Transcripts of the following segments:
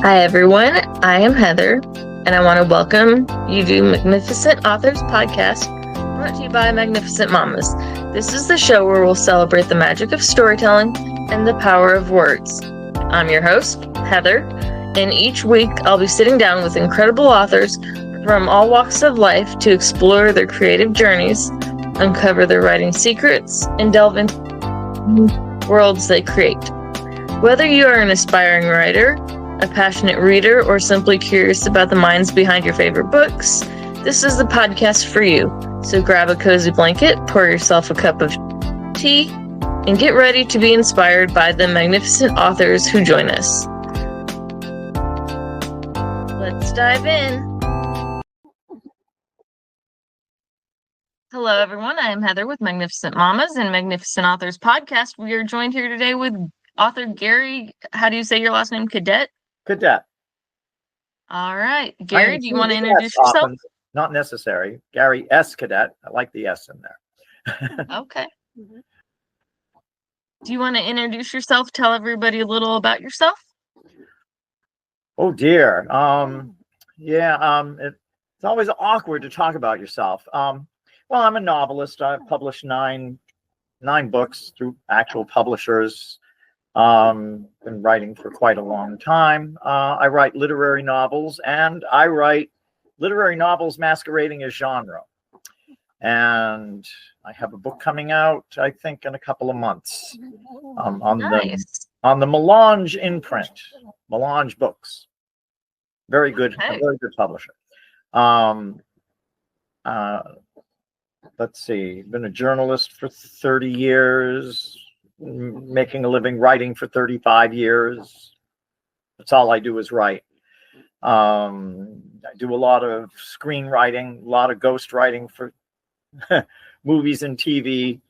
Hi everyone, I am Heather, and I want to welcome you to Magnificent Authors Podcast, brought to you by Magnificent Mamas. This is the show where we'll celebrate the magic of storytelling and the power of words. I'm your host, Heather, and each week I'll be sitting down with incredible authors from all walks of life to explore their creative journeys, uncover their writing secrets, and delve into worlds they create. Whether you are an aspiring writer, a passionate reader, or simply curious about the minds behind your favorite books, this is the podcast for you. So grab a cozy blanket, pour yourself a cup of tea, and get ready to be inspired by the magnificent authors who join us. Let's dive in. Hello, everyone. I am Heather with Magnificent Mamas and Magnificent Authors Podcast. We are joined here today with author Gary. How do you say your last name? Cadet? Cadet. All right. Gary, do you want to introduce yourself? Often, not necessary. Gary S. Cadet. I like the S in there. Okay. Do you want to introduce yourself? Tell everybody a little about yourself? Oh, dear. It's always awkward to talk about yourself. Well, I'm a novelist. I've published nine books through actual publishers. Been writing for quite a long time. I write literary novels, and I write literary novels masquerading as genre. And I have a book coming out, I think, in a couple of months, on the Melange imprint, Melange Books. Very good, very good publisher. Let's see, been a journalist for 30 years. Making a living writing for 35 years. That's all I do is write. I do a lot of screenwriting, a lot of ghost writing for movies and TV.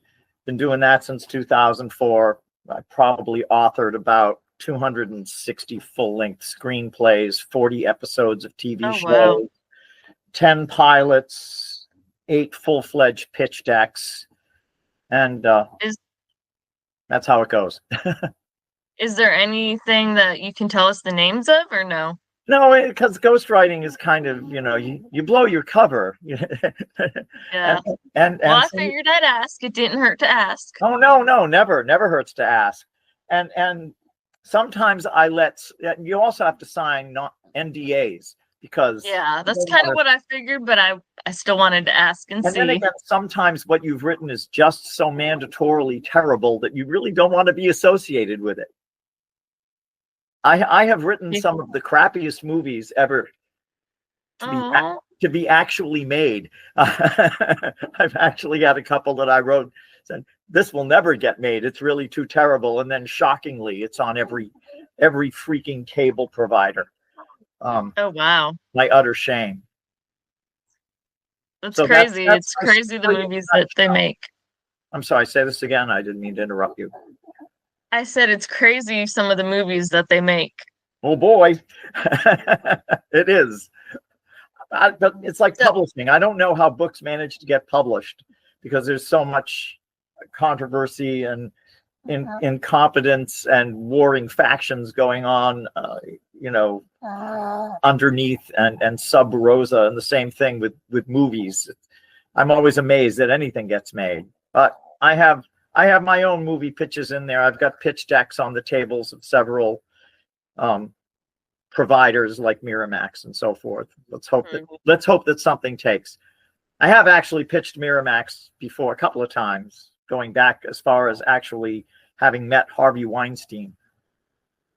Been doing that since 2004. I probably authored about 260 full-length screenplays, 40 episodes of TV shows, wow. 10 pilots, 8 full-fledged pitch decks, and that's how it goes. Is there anything that you can tell us the names of, or no? No, because ghostwriting is kind of, you blow your cover. Yeah. and I figured I'd ask. It didn't hurt to ask. Oh, no, never hurts to ask. And sometimes you also have to sign NDAs because. Yeah, that's kind of what I figured, but I still wanted to ask and see. Then again, sometimes what you've written is just so mandatorily terrible that you really don't want to be associated with it. I have written some of the crappiest movies ever to be actually made. I've actually had a couple that I wrote said this will never get made. It's really too terrible, and then shockingly, it's on every freaking cable provider. Oh wow! My utter shame. That's crazy. It's crazy the movies that they make. I'm sorry, say this again. I didn't mean to interrupt you. I said it's crazy some of the movies that they make. Oh boy. It is. But it's like publishing. I don't know how books manage to get published because there's so much controversy and incompetence and warring factions going on, underneath and sub rosa, and the same thing with movies. I'm always amazed that anything gets made, but I have my own movie pitches in there. I've got pitch decks on the tables of several providers like Miramax and so forth. Let's hope that something takes. I have actually pitched Miramax before a couple of times, going back as far as actually having met Harvey Weinstein.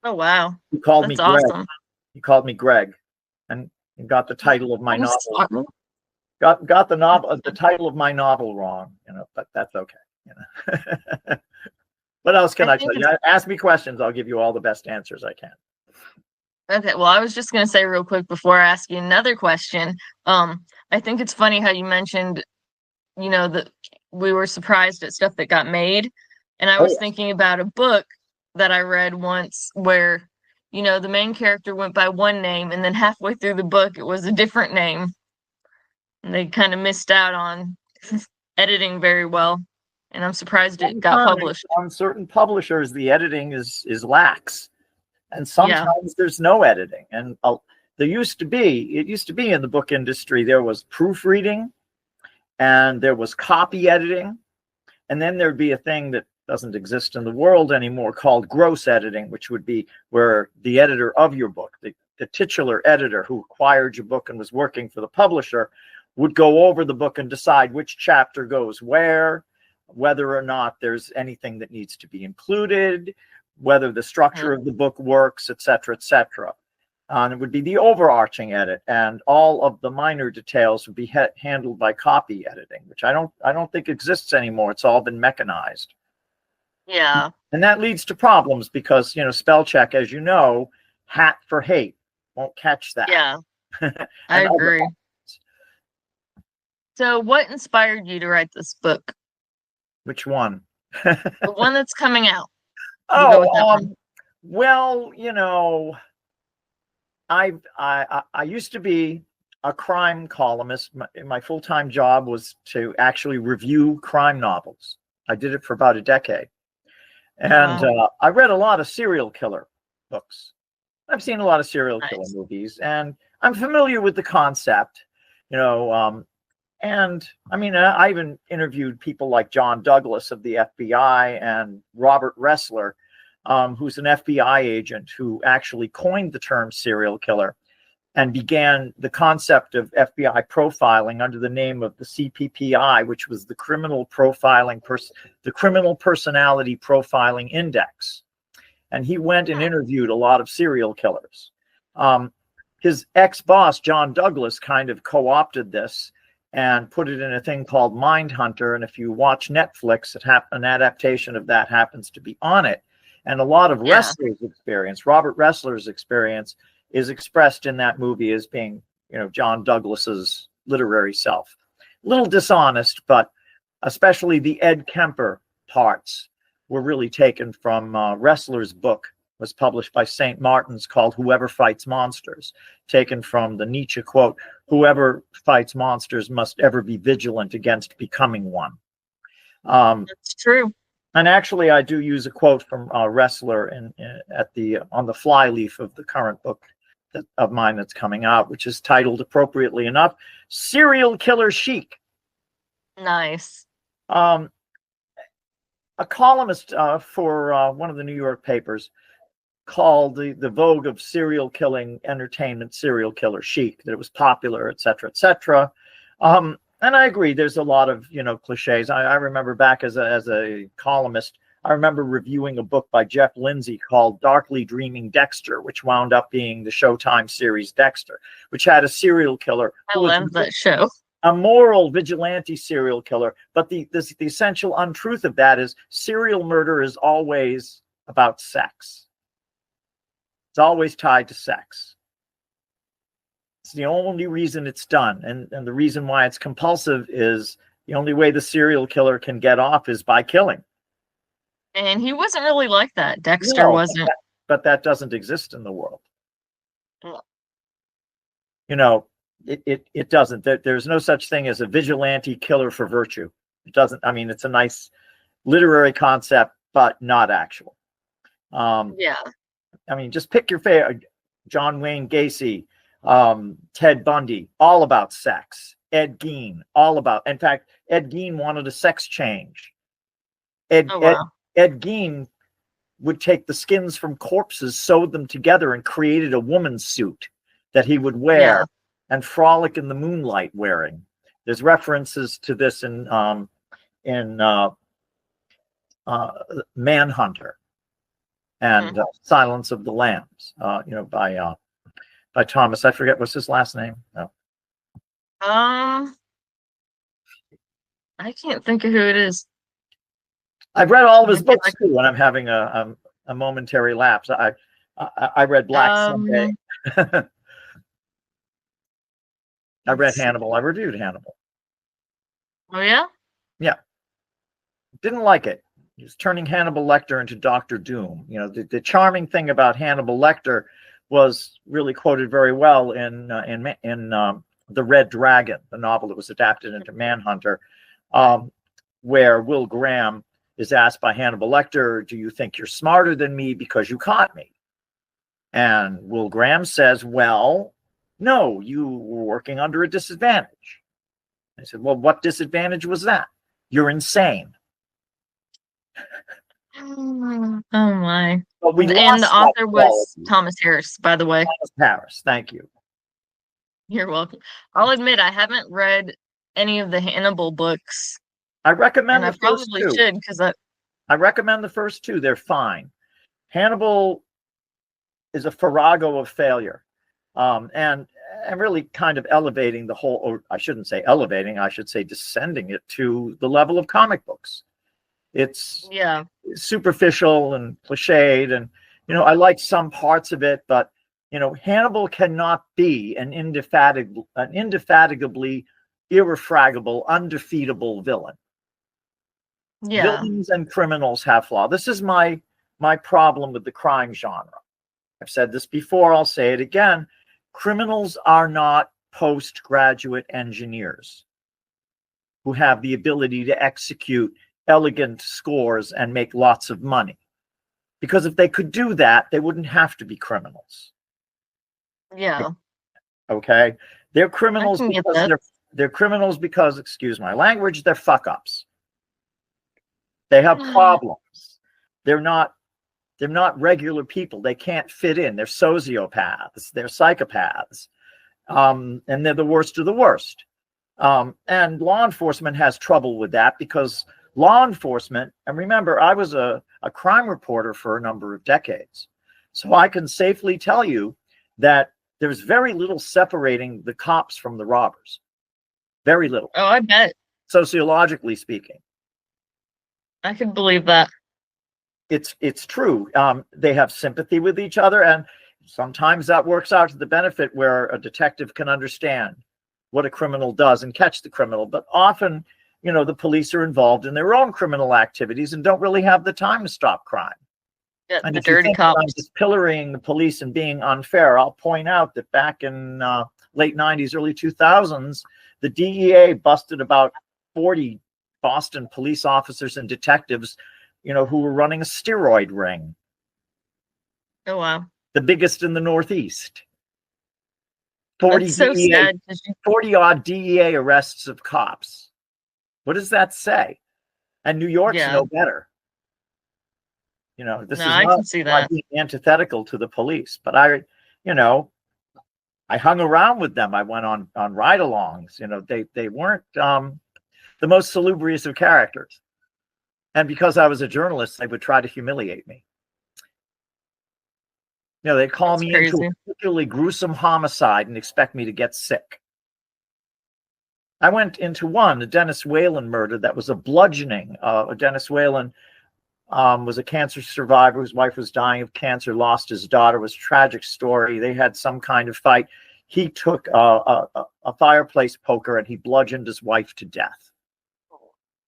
Oh wow! He called me Greg. Awesome. He called me Greg, and got the title of my novel. Got the title of my novel wrong, but that's okay. What else can I tell you? Ask me questions. I'll give you all the best answers I can. Okay. Well, I was just going to say real quick before I ask you another question. I think it's funny how you mentioned, that we were surprised at stuff that got made. And I was thinking about a book that I read once where, the main character went by one name, and then halfway through the book, it was a different name. And they kind of missed out on editing very well. And I'm surprised it got published. On certain publishers, the editing is lax. And sometimes there's no editing. And it used to be in the book industry, there was proofreading and there was copy editing. And then there'd be a thing that doesn't exist in the world anymore called gross editing, which would be where the editor of your book, the titular editor who acquired your book and was working for the publisher, would go over the book and decide which chapter goes where, whether or not there's anything that needs to be included, whether the structure of the book works, et cetera, et cetera. And it would be the overarching edit, and all of the minor details would be handled by copy editing, which I don't think exists anymore. It's all been mechanized. Yeah. And that leads to problems because, spell check, as you know, hat for hate won't catch that. Yeah. I agree. So what inspired you to write this book? Which one? The one that's coming out. Well, I used to be a crime columnist. My full-time job was to actually review crime novels. I did it for about a decade. And I read a lot of serial killer books. I've seen a lot of serial killer movies, and I'm familiar with the concept, and I mean, I even interviewed people like John Douglas of the FBI and Robert Ressler, who's an FBI agent who actually coined the term serial killer and began the concept of FBI profiling under the name of the CPPI, which was the Criminal Personality Profiling Index. And he went and interviewed a lot of serial killers. His ex-boss, John Douglas, kind of co-opted this and put it in a thing called Mindhunter. And if you watch Netflix, an adaptation of that happens to be on it. And a lot of Ressler's experience, Robert Ressler's experience, is expressed in that movie as being, John Douglas's literary self. A little dishonest, but especially the Ed Kemper parts were really taken from Ressler's book, was published by St. Martin's, called Whoever Fights Monsters, taken from the Nietzsche quote, "Whoever fights monsters must ever be vigilant against becoming one." That's true. And actually, I do use a quote from Ressler on the flyleaf of the current book of mine that's coming out, which is titled, appropriately enough, "Serial Killer Chic." Nice. A columnist for one of the New York papers called the vogue of serial killing entertainment serial killer chic, that it was popular, et cetera, et cetera. And I agree, there's a lot of, cliches. I remember back as a columnist, I remember reviewing a book by Jeff Lindsay called Darkly Dreaming Dexter, which wound up being the Showtime series Dexter, which had a serial killer. I love that show. A moral vigilante serial killer. But the essential untruth of that is serial murder is always about sex. It's always tied to sex. It's the only reason it's done. And the reason why it's compulsive is the only way the serial killer can get off is by killing. And he wasn't really like that. Dexter wasn't. But that doesn't exist in the world. No. It doesn't. There's no such thing as a vigilante killer for virtue. It doesn't. I mean, it's a nice literary concept, but not actual. Yeah. I mean, just pick your favorite. John Wayne Gacy, Ted Bundy, all about sex. Ed Gein, all about. In fact, Ed Gein wanted a sex change. Ed Gein would take the skins from corpses, sewed them together, and created a woman's suit that he would wear and frolic in the moonlight wearing. There's references to this in Manhunter and Silence of the Lambs, by Thomas. I forget what's his last name. No. I can't think of who it is. I've read all of his books too, and I'm having a momentary lapse. I read Black Sunday. I read Hannibal. I reviewed Hannibal. Oh yeah? Yeah. Didn't like it. He was turning Hannibal Lecter into Dr. Doom. The charming thing about Hannibal Lecter was really quoted very well in The Red Dragon, the novel that was adapted into Manhunter, where Will Graham is asked by Hannibal Lecter, "Do you think you're smarter than me because you caught me?" And Will Graham says, well, no, you were working under a disadvantage. I said, well, what disadvantage was that? You're insane. Oh my. But we And the lost that author was quality. Thomas Harris, by the way. Thomas Harris, thank you. You're welcome. I'll admit I haven't read any of the Hannibal books, I recommend and I the first probably two. should because I recommend the first two. They're fine. Hannibal is a farrago of failure, and really kind of elevating the whole, or I shouldn't say elevating, I should say descending it to the level of comic books. It's superficial and cliched, and I like some parts of it, but Hannibal cannot be an indefatigably irrefragable, undefeatable villain. Yeah. Villains and criminals have flaws. This is my problem with the crime genre. I've said this before, I'll say it again. Criminals are not postgraduate engineers who have the ability to execute elegant scores and make lots of money. Because if they could do that, they wouldn't have to be criminals. Yeah. Okay? They're criminals I can get because that. they're criminals because, excuse my language, they're fuck-ups. They have problems. They're not regular people. They can't fit in. They're sociopaths. They're psychopaths. And they're the worst of the worst. And law enforcement has trouble with that because law enforcement, and remember, I was a crime reporter for a number of decades. So I can safely tell you that there's very little separating the cops from the robbers. Very little. Oh, I bet. Sociologically speaking. I could believe that. It's true. They have sympathy with each other, and sometimes that works out to the benefit where a detective can understand what a criminal does and catch the criminal. But often, the police are involved in their own criminal activities and don't really have the time to stop crime. Yeah, And the if you dirty think that I'm cops. just pillorying the police and being unfair, I'll point out that back in late 90s, early 2000s, the DEA busted about 40 Boston police officers and detectives, who were running a steroid ring. Oh, wow. The biggest in the Northeast. 40 That's so DEA, sad. 40 odd DEA arrests of cops. What does that say? And New York's no better. This is I not can see that. being antithetical to the police, but I hung around with them. I went on ride-alongs. They weren't the most salubrious of characters. And because I was a journalist, they would try to humiliate me. They'd call me into a particularly gruesome homicide and expect me to get sick. I went into the Dennis Whalen murder that was a bludgeoning. Dennis Whalen was a cancer survivor whose wife was dying of cancer, lost his daughter. It was a tragic story. They had some kind of fight. He took a fireplace poker and he bludgeoned his wife to death.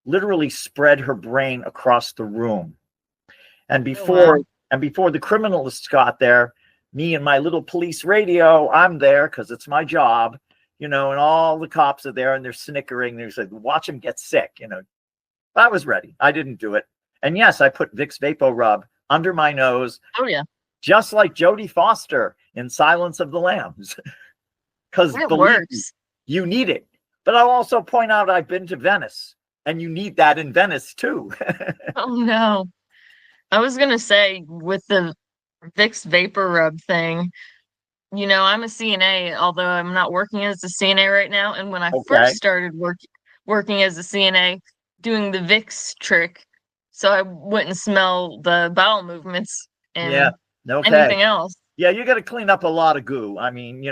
Literally spread her brain across the room. And before the criminalists got there, me and my little police radio, I'm there because it's my job, and all the cops are there and they're snickering. They're like, watch him get sick. I was ready. I didn't do it. And yes, I put Vicks Vapor Rub under my nose. Oh, yeah. Just like Jodie Foster in Silence of the Lambs. Because it works. You need it. But I'll also point out I've been to Venice. And you need that in Venice, too. Oh, no. I was going to say, with the Vicks Vapor Rub thing, I'm a CNA, although I'm not working as a CNA right now. And when I first started working as a CNA, doing the Vicks trick, so I wouldn't smell the bowel movements and anything else. Yeah, you got to clean up a lot of goo. I mean,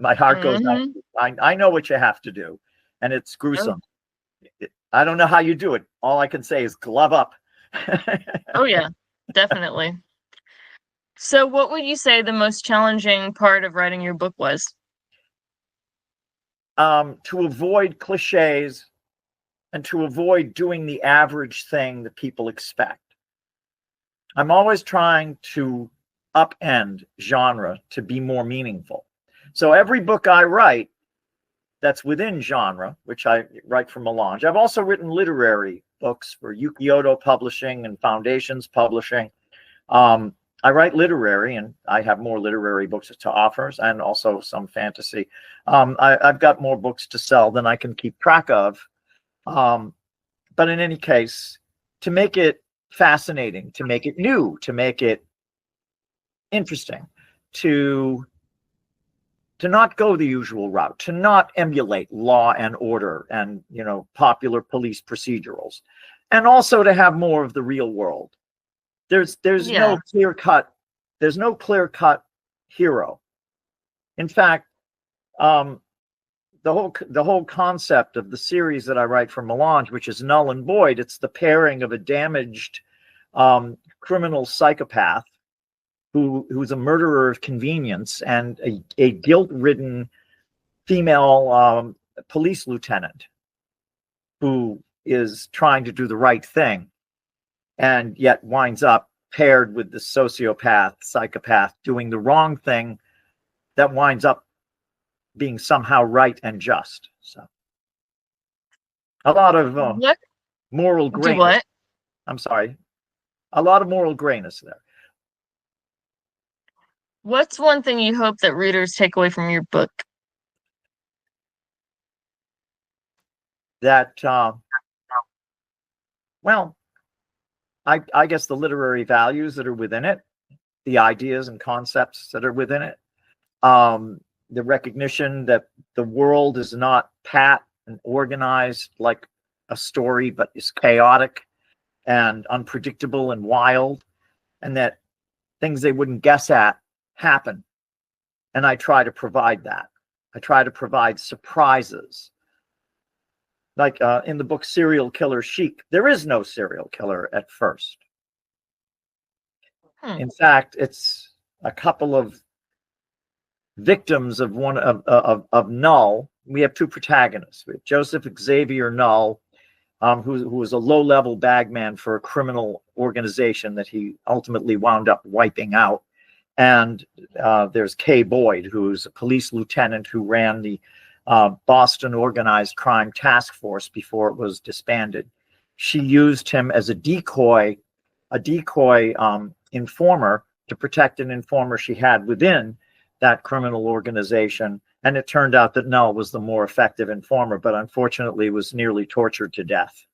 my heart goes out. I know what you have to do. And it's gruesome. I don't know how you do it. All I can say is glove up. Oh, yeah, definitely. So what would you say the most challenging part of writing your book was? To avoid cliches and to avoid doing the average thing that people expect. I'm always trying to upend genre to be more meaningful. So every book I write that's within genre, which I write for Melange. I've also written literary books for Yuki Oto Publishing and Foundations Publishing. I write literary, and I have more literary books to offer, and also some fantasy. I've got more books to sell than I can keep track of. But in any case, to make it fascinating, to make it new, to make it interesting, to not go the usual route, to not emulate Law and Order and, popular police procedurals, and also to have more of the real world. There's Yeah. no clear cut hero. In fact, the whole concept of the series that I write for Melange, which is Null and Boyd, it's the pairing of a damaged criminal psychopath who's a murderer of convenience and a guilt-ridden female police lieutenant who is trying to do the right thing and yet winds up paired with the psychopath doing the wrong thing that winds up being somehow right and just. So a lot of moral grayness. Do what? I'm sorry. A lot of moral grayness there. What's one thing you hope that readers take away from your book? That, well, I guess the literary values that are within it, the ideas and concepts that are within it, the recognition that the world is not pat and organized like a story, but is chaotic and unpredictable and wild, and that things they wouldn't guess at happen. And I try to provide that. I try to provide surprises. Like in the book Serial Killer Chic, there is no serial killer at first. In fact, it's a couple of victims of one of Null. We have two protagonists. We have Joseph Xavier Null, who was a low-level bagman for a criminal organization that he ultimately wound up wiping out. And there's Kay Boyd, who's a police lieutenant who ran the Boston Organized Crime Task Force before it was disbanded. She used him as a decoy informer to protect an informer she had within that criminal organization. And it turned out that Null was the more effective informer, but unfortunately was nearly tortured to death.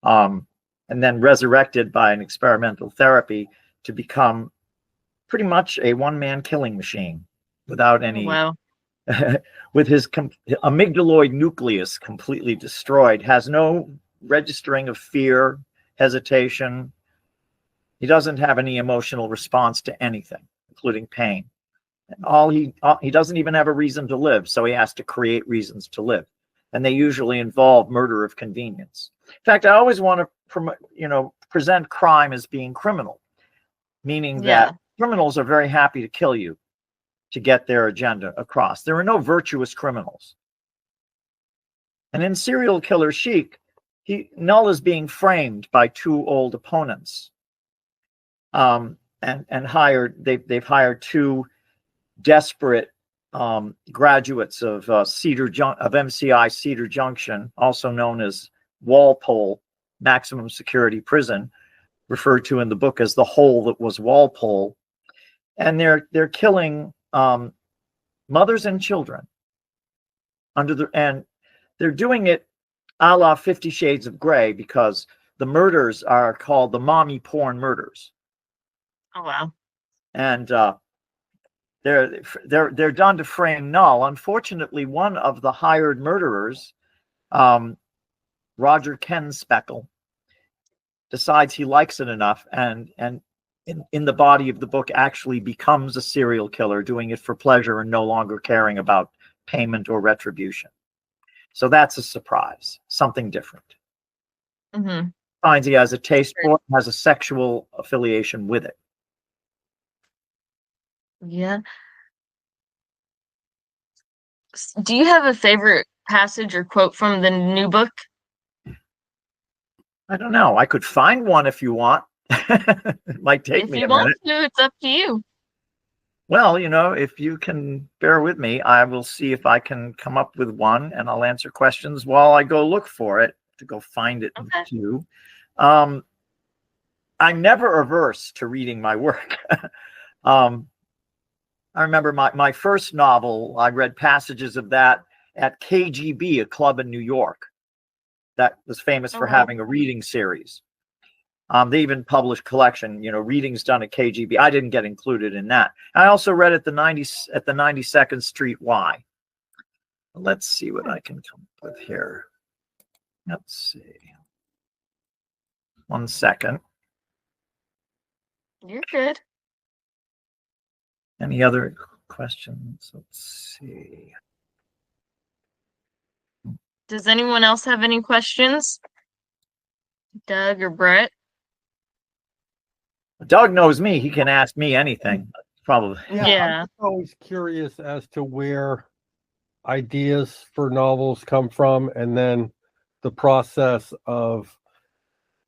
And then resurrected by an experimental therapy to become pretty much a one-man killing machine without any... Wow. With his amygdaloid nucleus completely destroyed, has no registering of fear, hesitation. He doesn't have any emotional response to anything, including pain. He doesn't even have a reason to live, so he has to create reasons to live, and they usually involve murder of convenience. In fact, I always want to present crime as being criminal, meaning that criminals are very happy to kill you to get their agenda across. There are no virtuous criminals. And in Serial Killer Chic, Null is being framed by two old opponents, and they've hired two desperate graduates of MCI Cedar Junction, also known as Walpole Maximum Security Prison, referred to in the book as the hole that was Walpole, and they're killing mothers and children and they're doing it a la 50 Shades of Grey, because the murders are called the mommy porn murders. Oh wow. And they're done to frame Null. Unfortunately, one of the hired murderers, Roger Kenspeckle, decides he likes it enough and in the body of the book actually becomes a serial killer, doing it for pleasure and no longer caring about payment or retribution. So that's a surprise, something different. Mm-hmm. Finds he has a taste for it, has a sexual affiliation with it. Yeah. Do you have a favorite passage or quote from the new book? I don't know. I could find one if you want. It might take me a minute. If you want to, it's up to you. Well, if you can bear with me, I will see if I can come up with one, and I'll answer questions while I go look for it, to go find it. Okay. Too. I'm never averse to reading my work. I remember my first novel, I read passages of that at KGB, a club in New York that was famous for having a reading series. They even published collection, readings done at KGB. I didn't get included in that. I also read at the 92nd Street Y. Let's see what I can come up with here. Let's see. 1 second. You're good. Any other questions? Let's see. Does anyone else have any questions? Doug or Brett? Doug knows me. He can ask me anything, probably. Yeah. I'm always curious as to where ideas for novels come from, and then the process of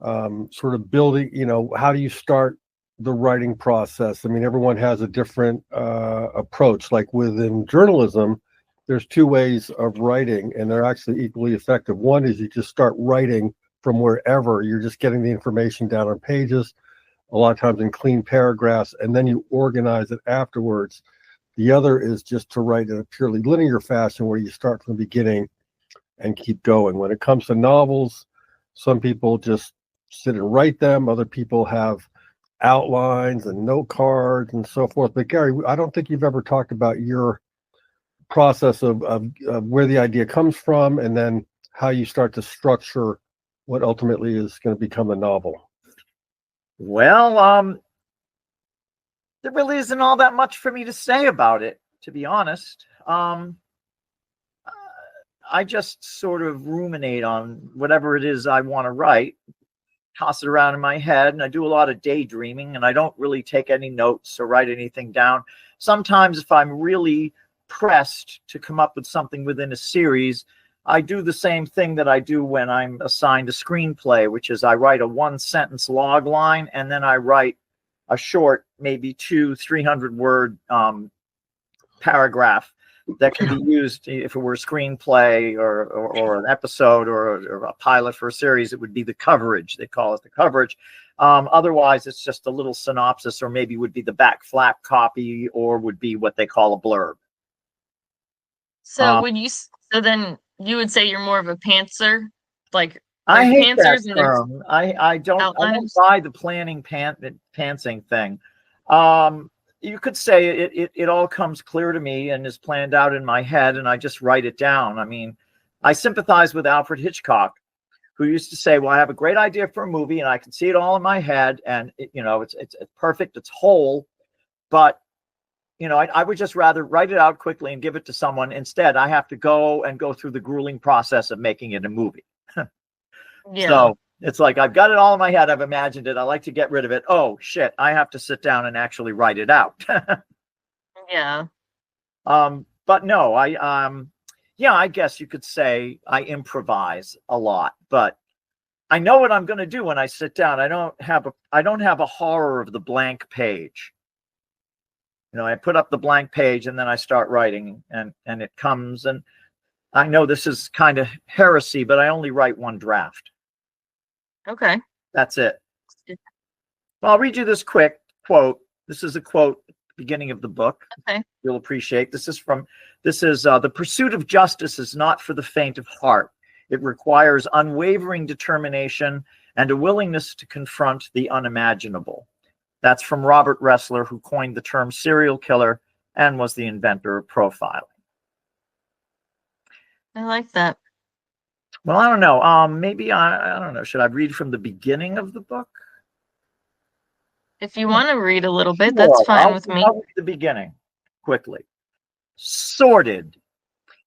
sort of building, how do you start the writing process? I mean, everyone has a different approach. Like within journalism, there's two ways of writing, and they're actually equally effective. One is you just start writing from wherever. You're just getting the information down on pages, a lot of times in clean paragraphs, and then you organize it afterwards. The other is just to write in a purely linear fashion where you start from the beginning and keep going. When it comes to novels, some people just sit and write them. Other people have outlines and note cards and so forth. But Gary, I don't think you've ever talked about your process of where the idea comes from, and then how you start to structure what ultimately is going to become a novel. Well, there really isn't all that much for me to say about it, to be honest. I just sort of ruminate on whatever it is I want to write, toss it around in my head, and I do a lot of daydreaming, and I don't really take any notes or write anything down. Sometimes if I'm really pressed to come up with something within a series, I do the same thing that I do when I'm assigned a screenplay, which is I write a 1-sentence log line, and then I write a short, maybe 200-300-word paragraph that can be used if it were a screenplay or an episode or a pilot for a series. It would be the coverage. They call it the coverage. Otherwise, it's just a little synopsis, or maybe would be the back flap copy, or would be what they call a blurb. So then you would say you're more of a pantser, like I hate that pantsers term. I don't buy the pantsing thing. You could say it all comes clear to me and is planned out in my head, and I just write it down. I mean, I sympathize with Alfred Hitchcock, who used to say, well, I have a great idea for a movie and I can see it all in my head, and it's perfect, it's whole, but I would just rather write it out quickly and give it to someone. Instead, I have to go through the grueling process of making it a movie. Yeah. So it's like, I've got it all in my head. I've imagined it. I like to get rid of it. Oh shit. I have to sit down and actually write it out. Yeah. But no, I guess you could say I improvise a lot, but I know what I'm going to do when I sit down. I don't have a horror of the blank page. I put up the blank page and then I start writing, and it comes, and I know this is kind of heresy, but I only write one draft. Okay. That's it. Well, I'll read you this quick quote. This is a quote at the beginning of the book. Okay. You'll appreciate. This is the pursuit of justice is not for the faint of heart. It requires unwavering determination and a willingness to confront the unimaginable. That's from Robert Ressler, who coined the term serial killer and was the inventor of profiling. I like that. Well, I don't know. Maybe I don't know. Should I read from the beginning of the book? If you want to read a little bit, that's fine with me. I'll read the beginning quickly. Sordid.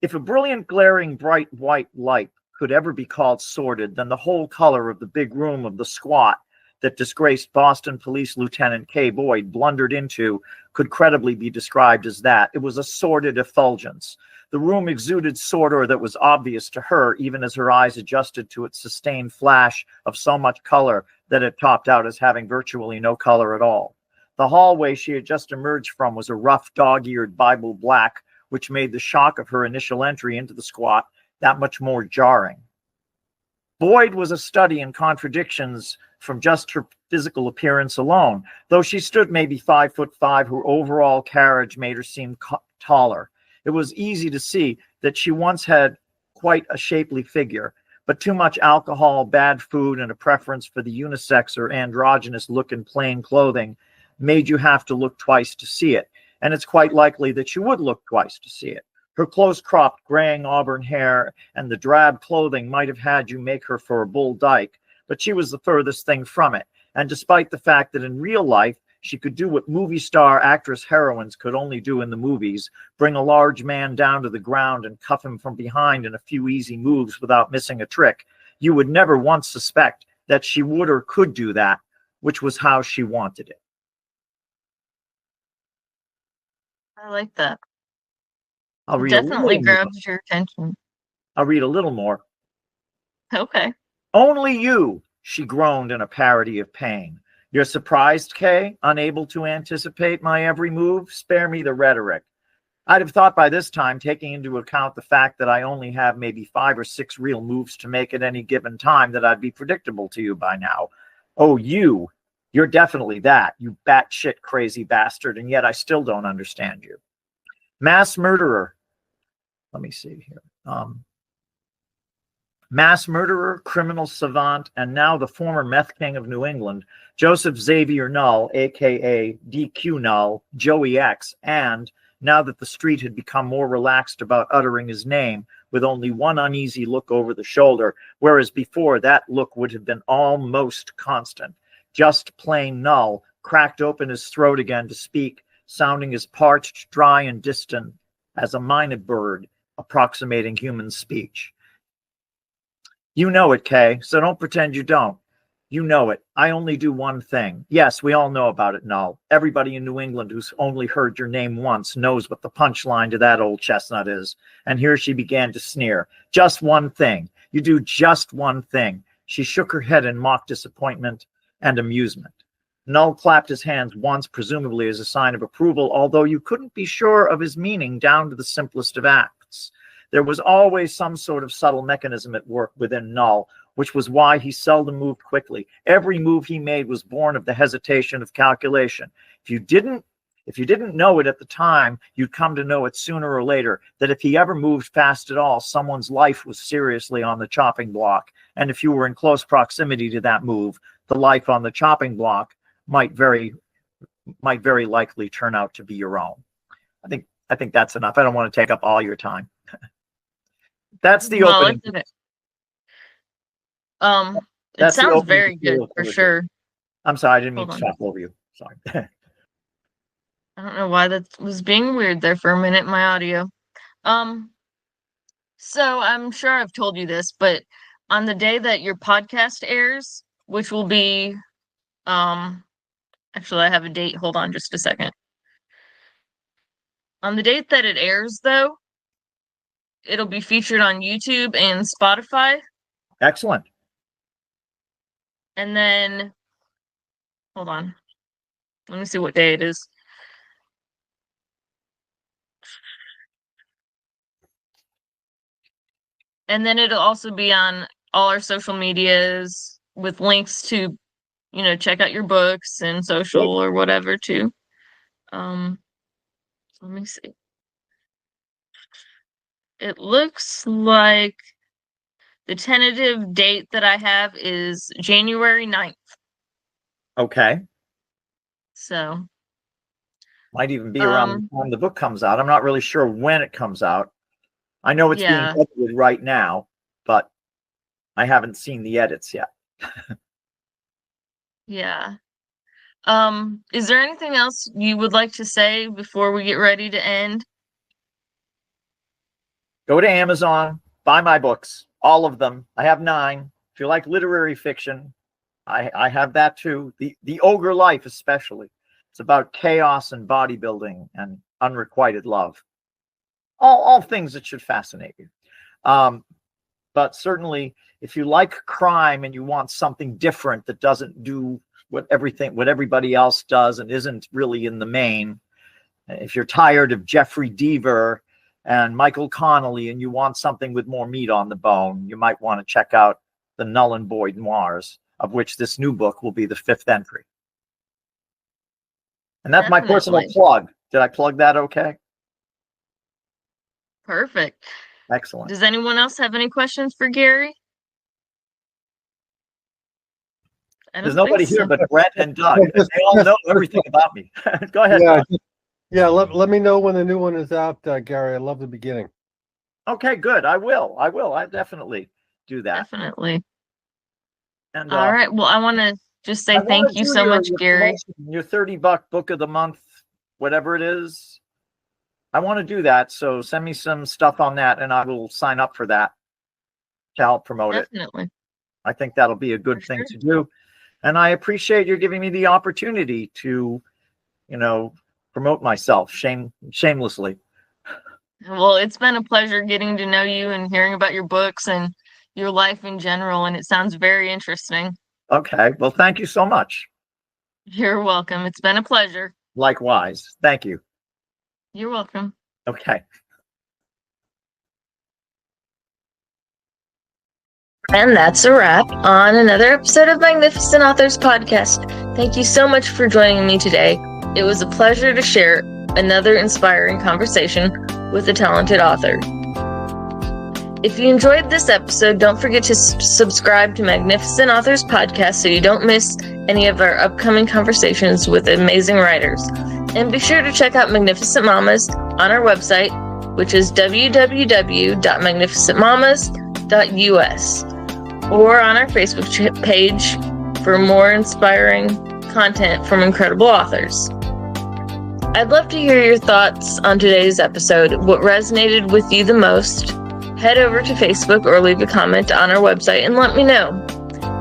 If a brilliant, glaring, bright white light could ever be called sordid, then the whole color of the big room of the squat that disgraced Boston Police Lieutenant K. Boyd blundered into could credibly be described as that. It was a sordid effulgence. The room exuded sordor that was obvious to her, even as her eyes adjusted to its sustained flash of so much color that it topped out as having virtually no color at all. The hallway she had just emerged from was a rough, dog-eared Bible black, which made the shock of her initial entry into the squat that much more jarring. Boyd was a study in contradictions from just her physical appearance alone. Though she stood maybe 5'5", her overall carriage made her seem taller. It was easy to see that she once had quite a shapely figure, but too much alcohol, bad food, and a preference for the unisex or androgynous look in plain clothing made you have to look twice to see it. And it's quite likely that you would look twice to see it. Her close-cropped, graying auburn hair and the drab clothing might have had you make her for a bull dyke, but she was the furthest thing from it. And despite the fact that in real life, she could do what movie star actress heroines could only do in the movies, bring a large man down to the ground and cuff him from behind in a few easy moves without missing a trick, you would never once suspect that she would or could do that, which was how she wanted it. I like that. I'll read Definitely grabs your attention. I'll read a little more. Okay. Only you, she groaned in a parody of pain. You're surprised, Kay? Unable to anticipate my every move? Spare me the rhetoric. I'd have thought by this time, taking into account the fact that I only have maybe 5 or 6 real moves to make at any given time, that I'd be predictable to you by now. Oh, you're definitely that, you batshit crazy bastard, and yet I still don't understand you. Mass murderer. Let me see here. Mass murderer, criminal savant, and now the former meth king of New England, Joseph Xavier Null, a.k.a. DQ Null, Joey X, and, now that the street had become more relaxed about uttering his name, with only one uneasy look over the shoulder, whereas before that look would have been almost constant, just plain Null, cracked open his throat again to speak, sounding as parched, dry, and distant as a minor bird approximating human speech. You know it, Kay, so don't pretend you don't. You know it. I only do one thing. Yes, we all know about it, Null. Everybody in New England who's only heard your name once knows what the punchline to that old chestnut is. And here she began to sneer. Just one thing. You do just one thing. She shook her head in mock disappointment and amusement. Null clapped his hands once, presumably as a sign of approval, although you couldn't be sure of his meaning down to the simplest of acts. There was always some sort of subtle mechanism at work within Null, which was why he seldom moved quickly. Every move he made was born of the hesitation of calculation. If you didn't know it at the time, you'd come to know it sooner or later, that if he ever moved fast at all, someone's life was seriously on the chopping block. And if you were in close proximity to that move, the life on the chopping block might very likely turn out to be your own. I think that's enough. I don't want to take up all your time. That's the opening. It sounds very good for sure. I'm sorry, I didn't mean to talk over you. Sorry. I don't know why that was being weird there for a minute in my audio. So I'm sure I've told you this, but on the day that your podcast airs, which will be, actually I have a date. Hold on just a second. On the date that it airs, though, it'll be featured on YouTube and Spotify. Excellent. And then, hold on. Let me see what day it is. And then it'll also be on all our social medias with links to, check out your books and social or whatever too. Let me see. It looks like the tentative date that I have is January 9th. Okay. So. Might even be around when the book comes out. I'm not really sure when it comes out. I know it's being edited right now, but I haven't seen the edits yet. Yeah. Is there anything else you would like to say before we get ready to end? Go to Amazon, buy my books, all of them. I have 9. If you like literary fiction, I have that too. The Ogre Life especially. It's about chaos and bodybuilding and unrequited love. All things that should fascinate you. But certainly, if you like crime and you want something different that doesn't do what everybody else does and isn't really in the main, if you're tired of Jeffrey Deaver and Michael Connelly and you want something with more meat on the bone, you might want to check out the Null Boyd noirs. of which this new book will be the 5th entry. And that's my personal Definitely. plug. Did I plug that okay? Perfect. Excellent. Does anyone else have any questions for Gary? I There's don't think nobody here so. but Brett and Doug. They all know everything about me. Go ahead, Yeah, Doug. yeah. Let me know when the new one is out, Gary. I love the beginning. Okay, good. I will. I definitely do that. Definitely. And All right. Well, I want to just say I wanna thank you do so your- much, your Gary. promotion, your $30 book of the month, whatever it is. I want to do that. So send me some stuff on that and I will sign up for that to help promote it. Definitely. I think that'll be a good For thing sure. to do. And I appreciate you giving me the opportunity to, promote myself shamelessly. Well, it's been a pleasure getting to know you and hearing about your books and your life in general, and it sounds very interesting. Okay. Well, thank you so much. You're welcome. It's been a pleasure. Likewise. Thank you. You're welcome. Okay. And that's a wrap on another episode of Magnificent Authors Podcast. Thank you so much for joining me today. It was a pleasure to share another inspiring conversation with a talented author. If you enjoyed this episode, don't forget to subscribe to Magnificent Authors Podcast so you don't miss any of our upcoming conversations with amazing writers. And be sure to check out Magnificent Mamas on our website, which is www.magnificentmamas.us, or on our Facebook page for more inspiring content from incredible authors. I'd love to hear your thoughts on today's episode. What resonated with you the most? Head over to Facebook or leave a comment on our website and let me know.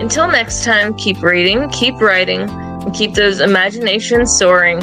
Until next time, keep reading, keep writing, and keep those imaginations soaring.